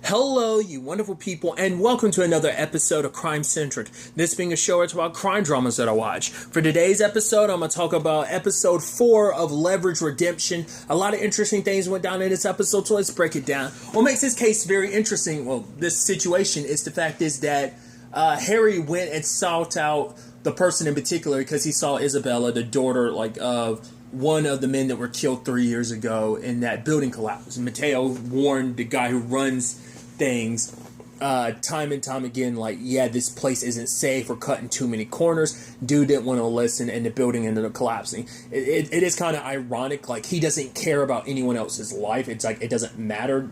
Hello, you wonderful people, and welcome to another episode of Crime Centric. This being a show where it's about crime dramas that I watch. For today's episode, I'm going to talk about episode 4 of Leverage Redemption. A lot of interesting things went down in this episode, so let's break it down. What makes this case very interesting, this situation, is the fact is that Harry went and sought out the person in particular because he saw Isabella, the daughter, of one of the men that were killed 3 years ago in that building collapse. Mateo warned the guy who runs things time and time again, this place isn't safe, we're cutting too many corners. Dude didn't want to listen, and the building ended up collapsing. It is kind of ironic, he doesn't care about anyone else's life. It's like it doesn't matter,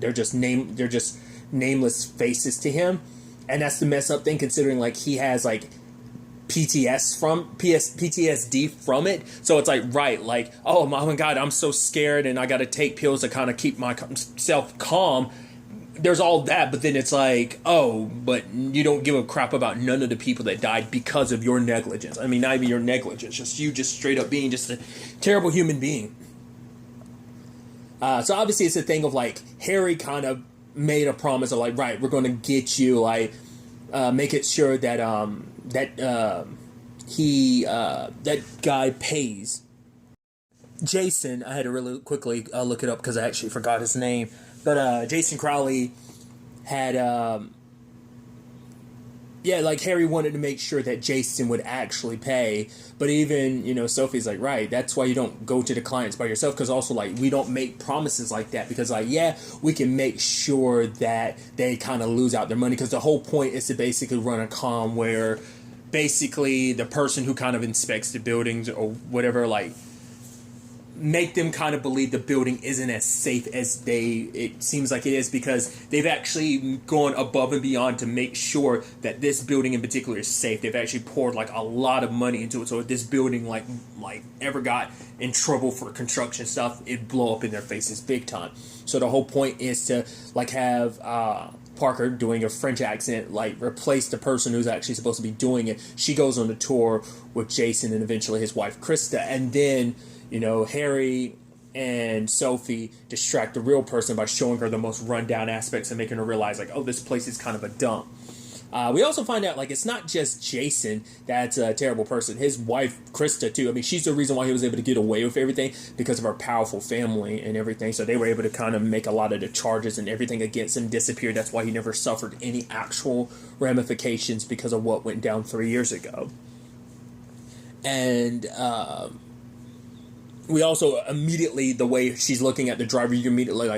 they're just nameless faces to him. And that's the mess up thing, considering he has PTSD from it. So it's oh my God, I'm so scared and I got to take pills to kind of keep myself calm. There's all that, but then it's but you don't give a crap about none of the people that died because of your negligence. I mean, not even your negligence, just you just straight up being just a terrible human being. So obviously it's a thing of Harry kind of made a promise of right, we're going to get you, make it sure that that guy pays. Jason, I had to really quickly look it up because I actually forgot his name. But Jason Crowley had, Harry wanted to make sure that Jason would actually pay. But even, Sophie's right, that's why you don't go to the clients by yourself. Because also, we don't make promises like that. Because, we can make sure that they kind of lose out their money. Because the whole point is to basically run a comm where basically the person who kind of inspects the buildings or whatever, make them kind of believe the building isn't as safe as it seems like it is, because they've actually gone above and beyond to make sure that this building in particular is safe. They've actually poured a lot of money into it, so if this building ever got in trouble for construction stuff, it'd blow up in their faces big time. So the whole point is to have Parker doing a French accent replace the person who's actually supposed to be doing it. She goes on the tour with Jason and eventually his wife Krista, and then Harry and Sophie distract the real person by showing her the most rundown aspects and making her realize, this place is kind of a dump. We also find out, it's not just Jason that's a terrible person. His wife, Krista, too. I mean, she's the reason why he was able to get away with everything, because of her powerful family and everything. So they were able to kind of make a lot of the charges and everything against him disappear. That's why he never suffered any actual ramifications because of what went down 3 years ago. And, we also immediately, the way she's looking at the driver, you immediately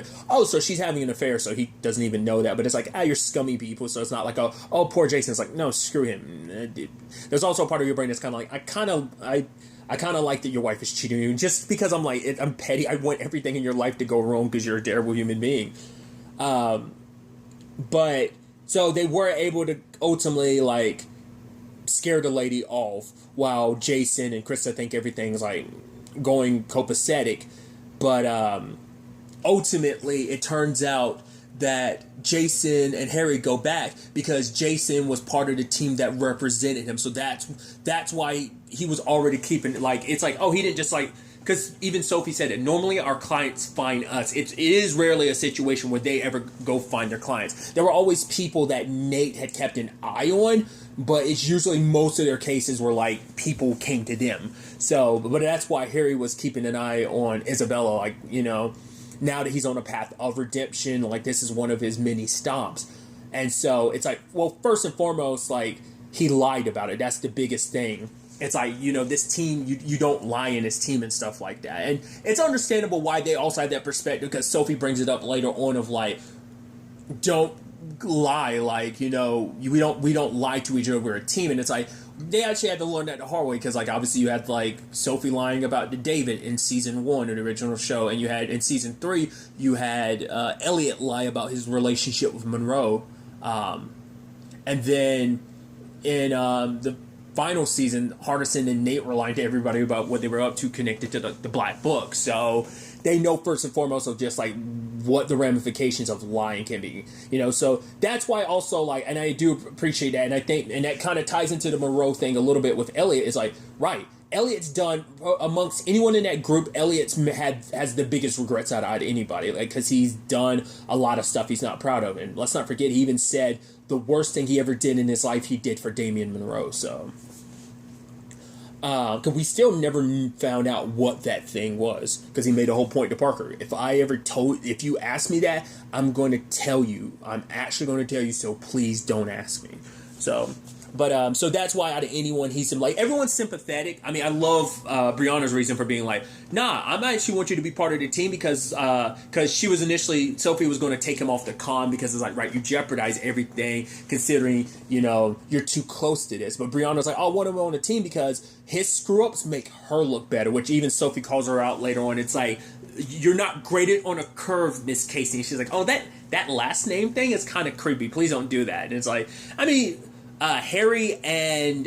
so she's having an affair, so he doesn't even know that. But it's you're scummy people, so it's not oh, poor Jason. It's no, screw him. There's also a part of your brain that's kind of I kind of like that your wife is cheating on you, just because I'm petty. I want everything in your life to go wrong because you're a terrible human being. But, so they were able to ultimately, scare the lady off, while Jason and Krista think everything's, going copacetic. But ultimately it turns out that Jason and Harry go back because Jason was part of the team that represented him, so that's why he was already keeping it's he didn't just because even Sophie said it, normally our clients find us. It is rarely a situation where they ever go find their clients. There were always people that Nate had kept an eye on, but it's usually most of their cases were people came to them. So, but that's why Harry was keeping an eye on Isabella, now that he's on a path of redemption, this is one of his many stops. And so it's first and foremost, he lied about it. That's the biggest thing. It's this team, you don't lie in this team and stuff like that. And it's understandable why they also had that perspective, because Sophie brings it up later on of don't lie, we don't lie to each other, we're a team. And it's they actually had to learn that the hard way, because obviously you had Sophie lying about David in season 1 of the original show, and you had in season 3 you had Elliot lie about his relationship with Monroe, and then in the final season, Hardison and Nate were lying to everybody about what they were up to connected to the Black Book. So they know first and foremost of just what the ramifications of lying can be, so that's why also and I do appreciate that, and I think, and that kind of ties into the Monroe thing a little bit with Elliot, is right, Elliot's done amongst anyone in that group. Has the biggest regrets out of anybody, like because he's done a lot of stuff he's not proud of, and let's not forget he even said the worst thing he ever did in his life he did for Damian Monroe. So, because we still never found out what that thing was, because he made a whole point to Parker. If you ask me that, I'm going to tell you. I'm actually going to tell you. So please don't ask me. So. But, so that's why out of anyone, he's like, everyone's sympathetic. I mean, I love Brianna's reason for being like, nah, I actually want you to be part of the team because she was initially, Sophie was going to take him off the con because it's like, right, you jeopardize everything considering, you're too close to this. But Brianna's like, I want him on the team because his screw-ups make her look better, which even Sophie calls her out later on. It's like, you're not graded on a curve, Miss Casey. She's like, oh, that last name thing is kind of creepy. Please don't do that. And it's like, I mean... Harry and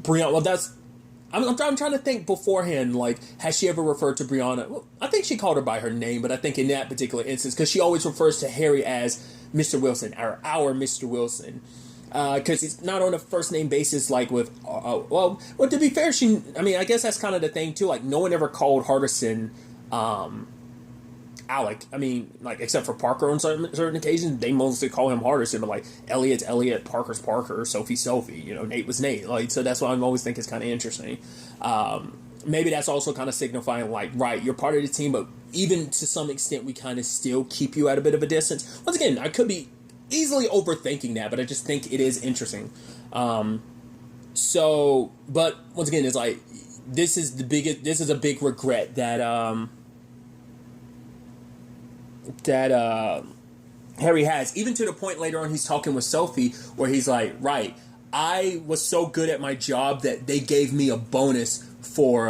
Brianna. Well, I'm trying to think beforehand. Like, has she ever referred to Brianna? Well, I think she called her by her name, but I think in that particular instance, because she always refers to Harry as Mr. Wilson, or our Mr. Wilson, because it's not on a first name basis. Like with, well, to be fair, I guess that's kind of the thing too. Like, no one ever called Hardison. Alec, I mean, like, except for Parker on certain occasions, they mostly call him Hardison, but like, Elliot's Elliot, Parker's Parker, Sophie's Sophie, Nate was Nate, like, so that's why I always think it's kind of interesting. Maybe that's also kind of signifying, like, right, you're part of the team, but even to some extent, we kind of still keep you at a bit of a distance. Once again, I could be easily overthinking that, but I just think it is interesting. But once again, it's like, this is a big regret that Harry has, even to the point later on he's talking with Sophie where he's like, right, I was so good at my job that they gave me a bonus for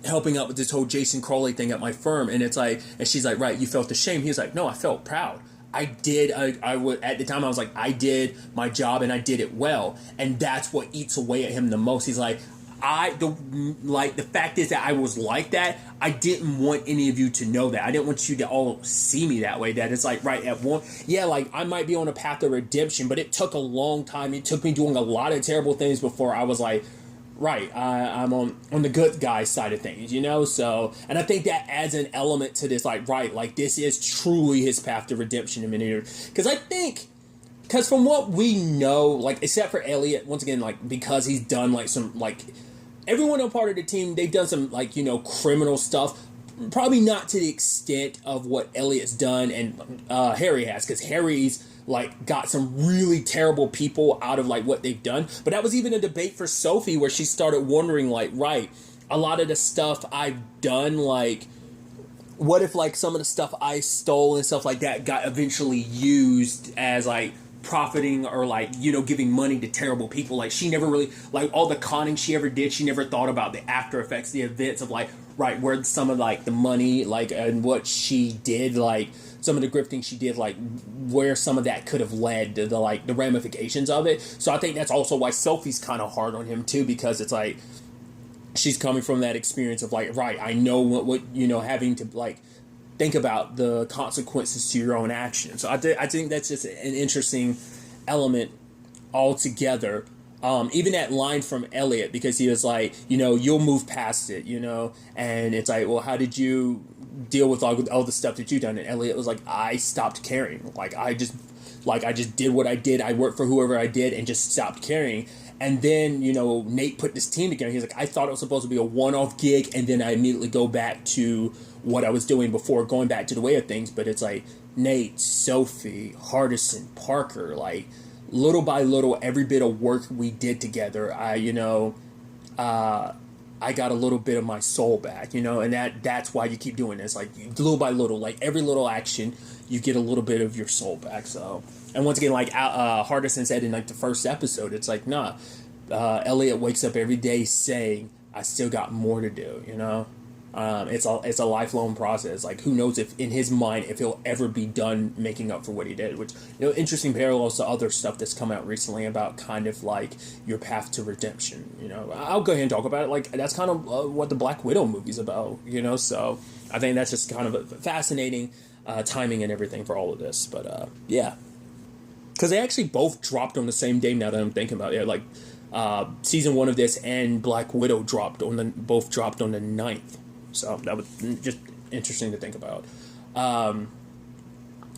helping out with this whole Jason Crowley thing at my firm. And it's like, and she's like, right, you felt ashamed. He's like, no, I felt proud. At the time I was like, I did my job and I did it well. And that's what eats away at him the most. He's like, the fact is that I was like that. I didn't want any of you to know that. I didn't want you to all see me that way. That it's like, right, at one, yeah, like I might be on a path of redemption, but it took a long time. It took me doing a lot of terrible things before I was like, right, I'm on the good guy side of things, So, and I think that adds an element to this, like, right, like this is truly his path to redemption in many years. Because from what we know, like, except for Elliot, once again, like, because he's done, like, some, like, everyone on part of the team, they've done some, like, criminal stuff. Probably not to the extent of what Elliot's done and Harry has, because Harry's, like, got some really terrible people out of, like, what they've done. But that was even a debate for Sophie where she started wondering, like, right, a lot of the stuff I've done, like, what if, like, some of the stuff I stole and stuff like that got eventually used as, like, profiting or, like, giving money to terrible people. Like, she never really, like, all the conning she ever did, she never thought about the after effects, the events of, like, right, where some of, like, the money, like, and what she did, like, some of the grifting she did, like, where some of that could have led to the, like, the ramifications of it. So I think that's also why Sophie's kind of hard on him, too, because it's, like, she's coming from that experience of, like, right, I know what having to, like, think about the consequences to your own actions. So I think that's just an interesting element altogether. Even that line from Elliot, because he was like, you'll move past it, and it's like, well, how did you deal with all the stuff that you've done? And Elliot was like, I stopped caring. I just did what I did. I worked for whoever I did and just stopped caring. And then, Nate put this team together. He's like, I thought it was supposed to be a one-off gig, and then I immediately go back to what I was doing before, going back to the way of things. But it's like, Nate, Sophie, Hardison, Parker, like, little by little, every bit of work we did together, I got a little bit of my soul back, and that's why you keep doing this. Like, little by little, like, every little action, you get a little bit of your soul back, so... And once again, like Hardison said in, like, the first episode, it's like, nah, Elliot wakes up every day saying, I still got more to do, It's a lifelong process. Like, who knows if, in his mind, if he'll ever be done making up for what he did, which, interesting parallels to other stuff that's come out recently about kind of, like, your path to redemption, I'll go ahead and talk about it. Like, that's kind of what the Black Widow movie's about, so I think that's just kind of a fascinating timing and everything for all of this, but, yeah. Because they actually both dropped on the same day now that I'm thinking about it. Like, season 1 of this and Black Widow both dropped on the 9th. So that was just interesting to think about.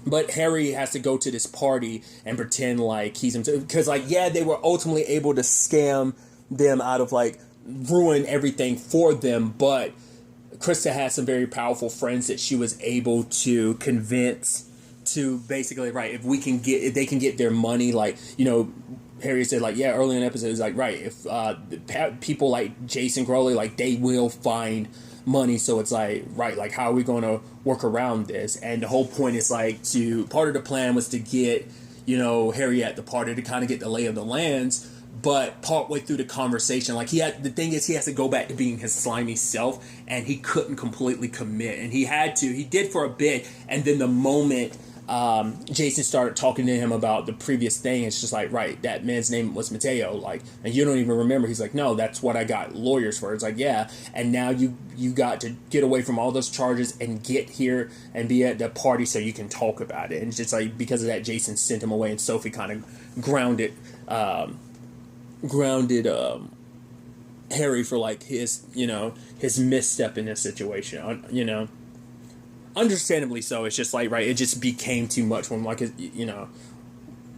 But Harry has to go to this party and pretend like he's himself. Because, like, yeah, they were ultimately able to scam them out of, like, ruin everything for them. But Krista has some very powerful friends that she was able to convince to basically, right, if they can get their money, like, you know, Harry said, like, yeah, early in the episode, it's like, right, if people like Jason Crowley, like, they will find money. So it's like, right, like, how are we going to work around this? And the whole point is, like, part of the plan was to get, you know, Harry at the party to kind of get the lay of the lands. But partway through the conversation, like, the thing is, he has to go back to being his slimy self, and he couldn't completely commit. And he did for a bit, and then the moment Jason started talking to him about the previous thing, it's just like, right, that man's name was Mateo, like, and you don't even remember. He's like, no, that's what I got lawyers for. It's like, yeah, and now you got to get away from all those charges and get here and be at the party so you can talk about it. And it's just like, because of that, Jason sent him away, and Sophie kind of grounded Harry for, like, his misstep in this situation, you know. Understandably so. It's just like, right, it just became too much when, like, you know,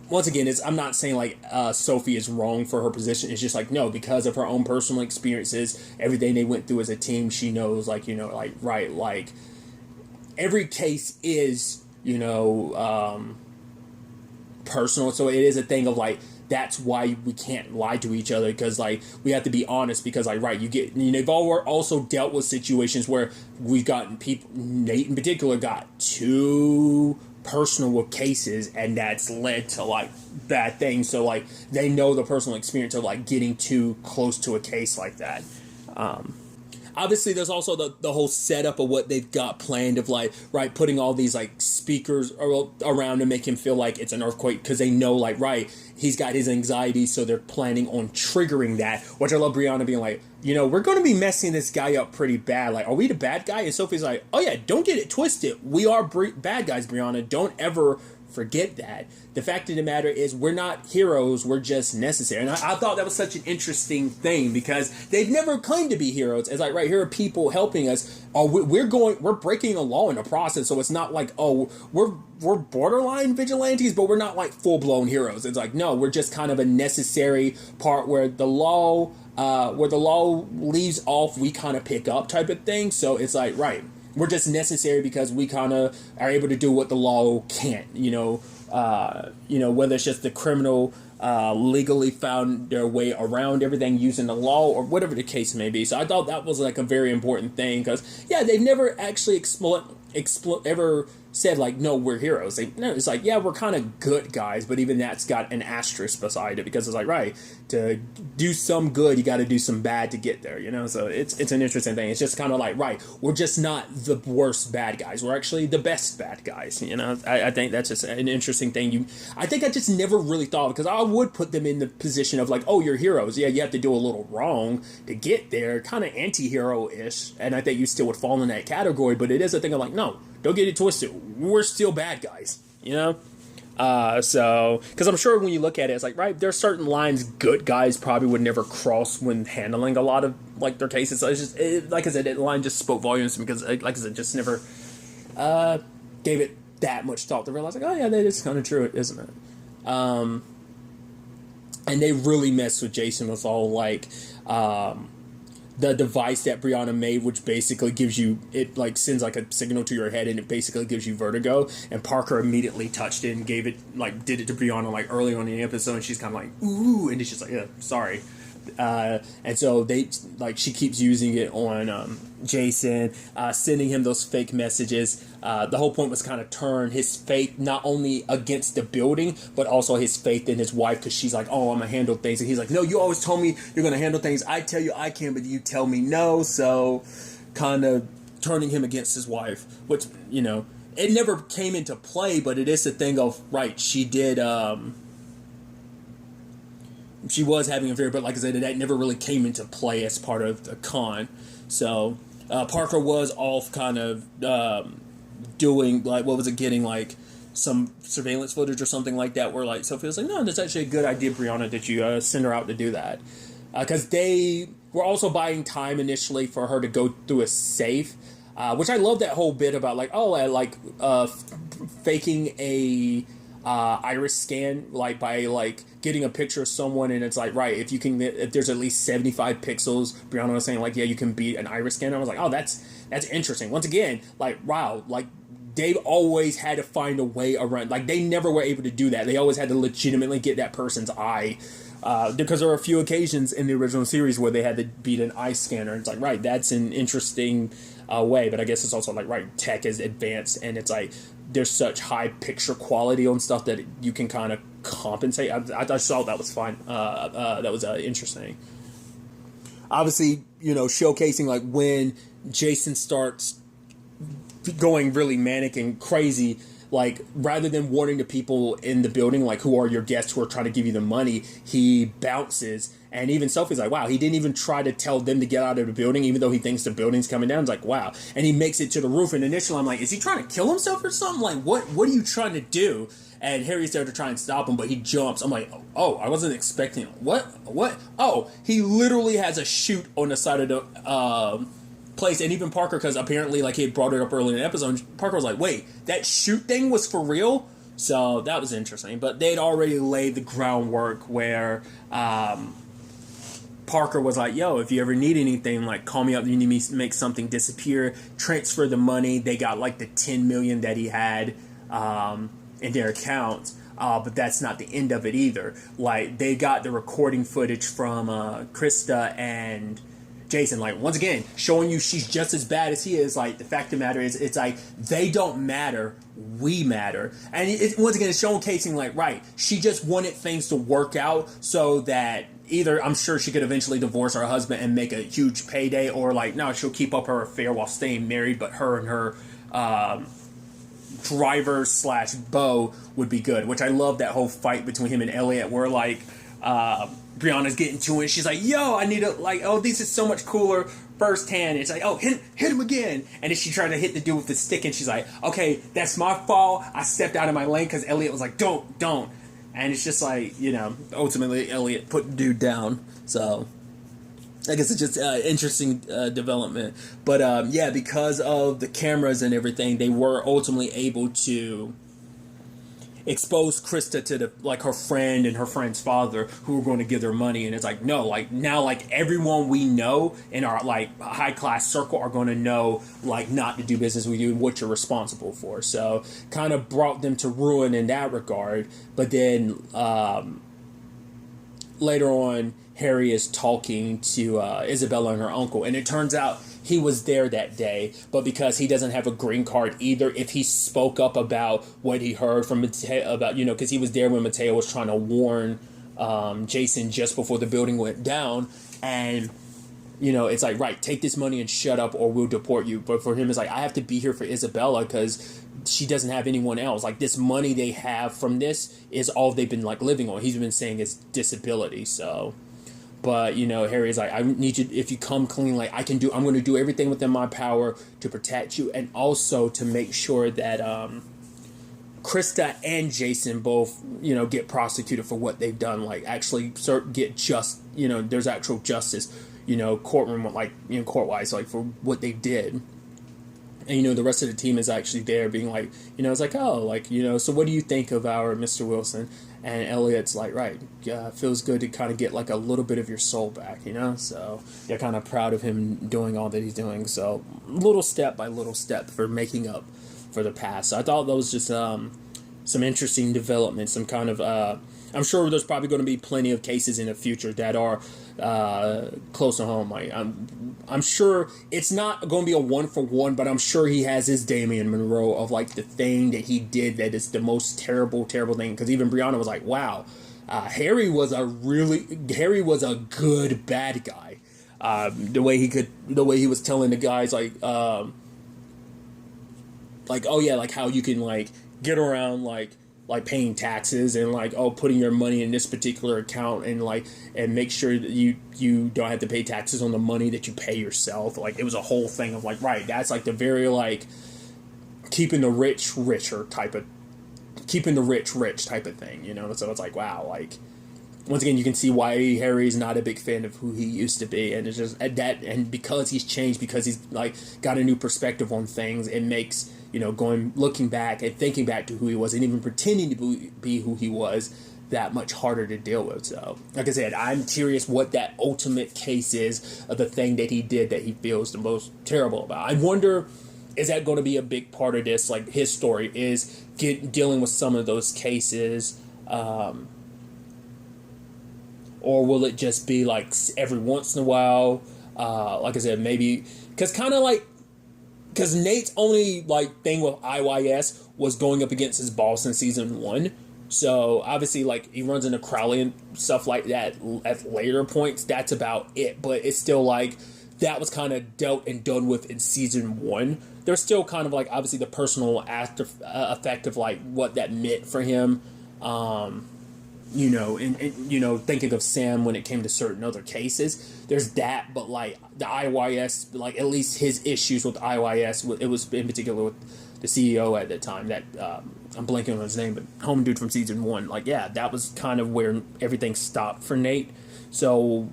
once again, I'm not saying, like, Sophie is wrong for her position. It's just like, no, because of her own personal experiences, everything they went through as a team, she knows, like, you know, like, right, like, every case is, you know, personal. So it is a thing of, like, that's why we can't lie to each other, because, like, we have to be honest, because, like, right, they've also dealt with situations where we've gotten people, Nate in particular, got too personal with cases, and that's led to, like, bad things. So, like, they know the personal experience of, like, getting too close to a case like that. Obviously, there's also the whole setup of what they've got planned of, like, right, putting all these, like, speakers around to make him feel like it's an earthquake, because they know, like, right, he's got his anxiety, so they're planning on triggering that, which I love Brianna being like, you know, we're going to be messing this guy up pretty bad. Like, are we the bad guy? And Sophie's like, oh, yeah, don't get it twisted. We are bad guys, Brianna. Don't ever forget that. The fact of the matter is, we're not heroes, we're just necessary. And I thought that was such an interesting thing, because they've never claimed to be heroes. It's like, right, here are people helping us. We're breaking a law in the process, so it's not like, oh, we're borderline vigilantes, but we're not, like, full-blown heroes. It's like, no, we're just kind of a necessary part where the law leaves off, we kind of pick up type of thing. So it's like, right, we're just necessary because we kind of are able to do what the law can't, you know, whether it's just the criminal legally found their way around everything using the law, or whatever the case may be. So I thought that was, like, a very important thing, because, yeah, they've never actually ever said, like, no, we're heroes. It's like, yeah, we're kind of good guys, but even that's got an asterisk beside it, because it's like, right, to do some good, you got to do some bad to get there, you know? So it's an interesting thing. It's just kind of like, right, we're just not the worst bad guys. We're actually the best bad guys, you know? I think that's just an interesting thing. I think I just never really thought, because I would put them in the position of, like, oh, you're heroes. Yeah, you have to do a little wrong to get there, kind of anti-hero-ish, and I think you still would fall in that category, but it is a thing of, like, no, don't get it twisted. We're still bad guys, you know? So, because I'm sure when you look at it, it's like, right, there's certain lines good guys probably would never cross when handling a lot of, like, their cases. So it's just, like I said, that line just spoke volumes, because, like I said, just never gave it that much thought to realize, like, oh, yeah, that is kind of true, isn't it? And they really messed with Jason with all, like, the device that Brianna made, which basically gives you, it, like, sends, like, a signal to your head, and it basically gives you vertigo. And Parker immediately touched it and gave it, like, did it to Brianna, like, early on in the episode, and she's kind of like, ooh, and it's just like, yeah, sorry. And so she keeps using it on Jason, sending him those fake messages. The whole point was kind of turn his faith not only against the building, but also his faith in his wife, because she's like, oh, I'm going to handle things. And he's like, no, you always told me you're going to handle things. I tell you I can, but you tell me no. So kind of turning him against his wife, which, you know, it never came into play, but it is a thing of, right, she did... she was having an affair, but like I said, that never really came into play as part of the con. So Parker was off kind of doing, like, what was it, getting, like, some surveillance footage or something like that where like Sophie was like, no, that's actually a good idea, Brianna, that you send her out to do that. Because they were also buying time initially for her to go through a safe, which I love that whole bit about like, faking a iris scan, like by like getting a picture of someone, and it's like, right, if there's at least 75 pixels, Brianna was saying like, yeah, you can beat an iris scan. I was like, oh, that's interesting. Once again, like, wow, like they've always had to find a way around, like they never were able to do that. They always had to legitimately get that person's eye, because there were a few occasions in the original series where they had to beat an eye scanner. It's like, right, that's an interesting way, but I guess it's also like, right, tech is advanced, and it's like there's such high picture quality on stuff that you can kind of compensate. I just thought that was fine. That was interesting. Obviously, showcasing like when Jason starts going really manic and crazy, like rather than warning the people in the building, like who are your guests who are trying to give you the money, he bounces. And even Sophie's like, wow, he didn't even try to tell them to get out of the building, even though he thinks the building's coming down. It's like, wow. And he makes it to the roof. And initially I'm like, is he trying to kill himself or something? Like, what are you trying to do? And Harry's there to try and stop him, but he jumps. I'm like, oh, I wasn't expecting it. What? Oh, he literally has a chute on the side of the place. And even Parker, because apparently like he had brought it up earlier in the episode, Parker was like, wait, that chute thing was for real? So that was interesting. But they'd already laid the groundwork where Parker was like, yo, if you ever need anything, like call me up, you need me to make something disappear, transfer the money. They got like the $10 million that he had in their account. But that's not the end of it either. Like they got the recording footage from Krista and Jason, like once again showing you she's just as bad as he is. Like the fact of the matter is, it's like they don't matter, we matter. And it once again it's showcasing like, right, she just wanted things to work out so that either I'm sure she could eventually divorce her husband and make a huge payday, or like no, she'll keep up her affair while staying married, but her and her driver slash beau would be good. Which I love that whole fight between him and Elliot where like Brianna's getting to it. She's like, yo, I need to, like, oh, this is so much cooler firsthand. It's like, oh, hit him again. And then she tried to hit the dude with the stick, and she's like, okay, that's my fault. I stepped out of my lane because Elliot was like, don't. And it's just like, ultimately Elliot put the dude down. So I guess it's just interesting development. But yeah, because of the cameras and everything, they were ultimately able to expose Krista to her friend and her friend's father who were going to give their money. And it's like, no, like now, like everyone we know in our like high class circle are going to know like not to do business with you and what you're responsible for. So kind of brought them to ruin in that regard. But then later on, Harry is talking to Isabella and her uncle, and it turns out he was there that day, but because he doesn't have a green card either, if he spoke up about what he heard from Mateo, about, because he was there when Mateo was trying to warn Jason just before the building went down, and, it's like, right, take this money and shut up or we'll deport you. But for him, it's like, I have to be here for Isabella because she doesn't have anyone else. Like, this money they have from this is all they've been, like, living on. He's been saying is disability, so... But, Harry's like, I need you, if you come clean, like, I'm going to do everything within my power to protect you, and also to make sure that Krista and Jason both, get prosecuted for what they've done, like, actually get there's actual justice, courtroom, like, court-wise, like, for what they did. And, the rest of the team is actually there being like, it's like, oh, like, so what do you think of our Mr. Wilson? And Elliot's like, right, feels good to kind of get like a little bit of your soul back, So they're kind of proud of him doing all that he's doing. So little step by little step for making up for the past. So I thought that was just some interesting developments, some kind of... I'm sure there's probably going to be plenty of cases in the future that are close to home. Like, I'm sure it's not going to be a one-for-one, but I'm sure he has his Damian Monroe of, like, the thing that he did that is the most terrible, terrible thing. Because even Brianna was like, wow, Harry was a good bad guy. The way he was telling the guys, like, oh, yeah, like, how you can, like, get around, like paying taxes and like, oh, putting your money in this particular account and make sure that you don't have to pay taxes on the money that you pay yourself. Like, it was a whole thing of like, right, that's like the very like keeping the rich richer type of keeping the rich type of thing, you know. So it's like, wow, like once again, you can see why Harry's not a big fan of who he used to be, and it's just that, and because he's changed, because he's like got a new perspective on things, it makes, you know, looking back and thinking back to who he was, and even pretending to be who he was, that much harder to deal with. So, like I said, I'm curious what that ultimate case is of the thing that he did that he feels the most terrible about. I wonder, is that going to be a big part of this? Like his story is dealing with some of those cases. Or will it just be like every once in a while? Like I said, maybe because Nate's only like thing with IYS was going up against his boss in season 1. So obviously, like he runs into Crowley and stuff like that at later points. That's about it. But it's still like that was kind of dealt and done with in season 1. There's still kind of like obviously the personal effect of like what that meant for him. You know, and you know, thinking of Sam when it came to certain other cases, there's that, but like the IYS, like at least his issues with IYS, it was in particular with the CEO at that time, that I'm blanking on his name, but home dude from season 1, like yeah, that was kind of where everything stopped for Nate. So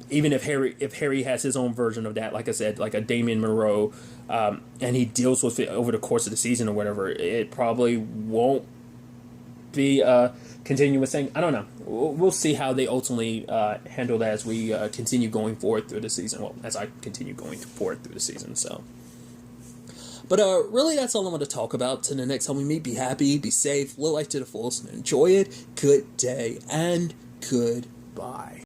even if Harry has his own version of that, like I said, like a Damien Monroe, and he deals with it over the course of the season or whatever, it probably won't be a continuous thing. I don't know. We'll see how they ultimately handle that as we continue going forward through the season. Well, as I continue going forward through the season. So, but really, that's all I'm going to talk about. Till the next time we meet, be happy, be safe, live life to the fullest, and enjoy it. Good day and goodbye.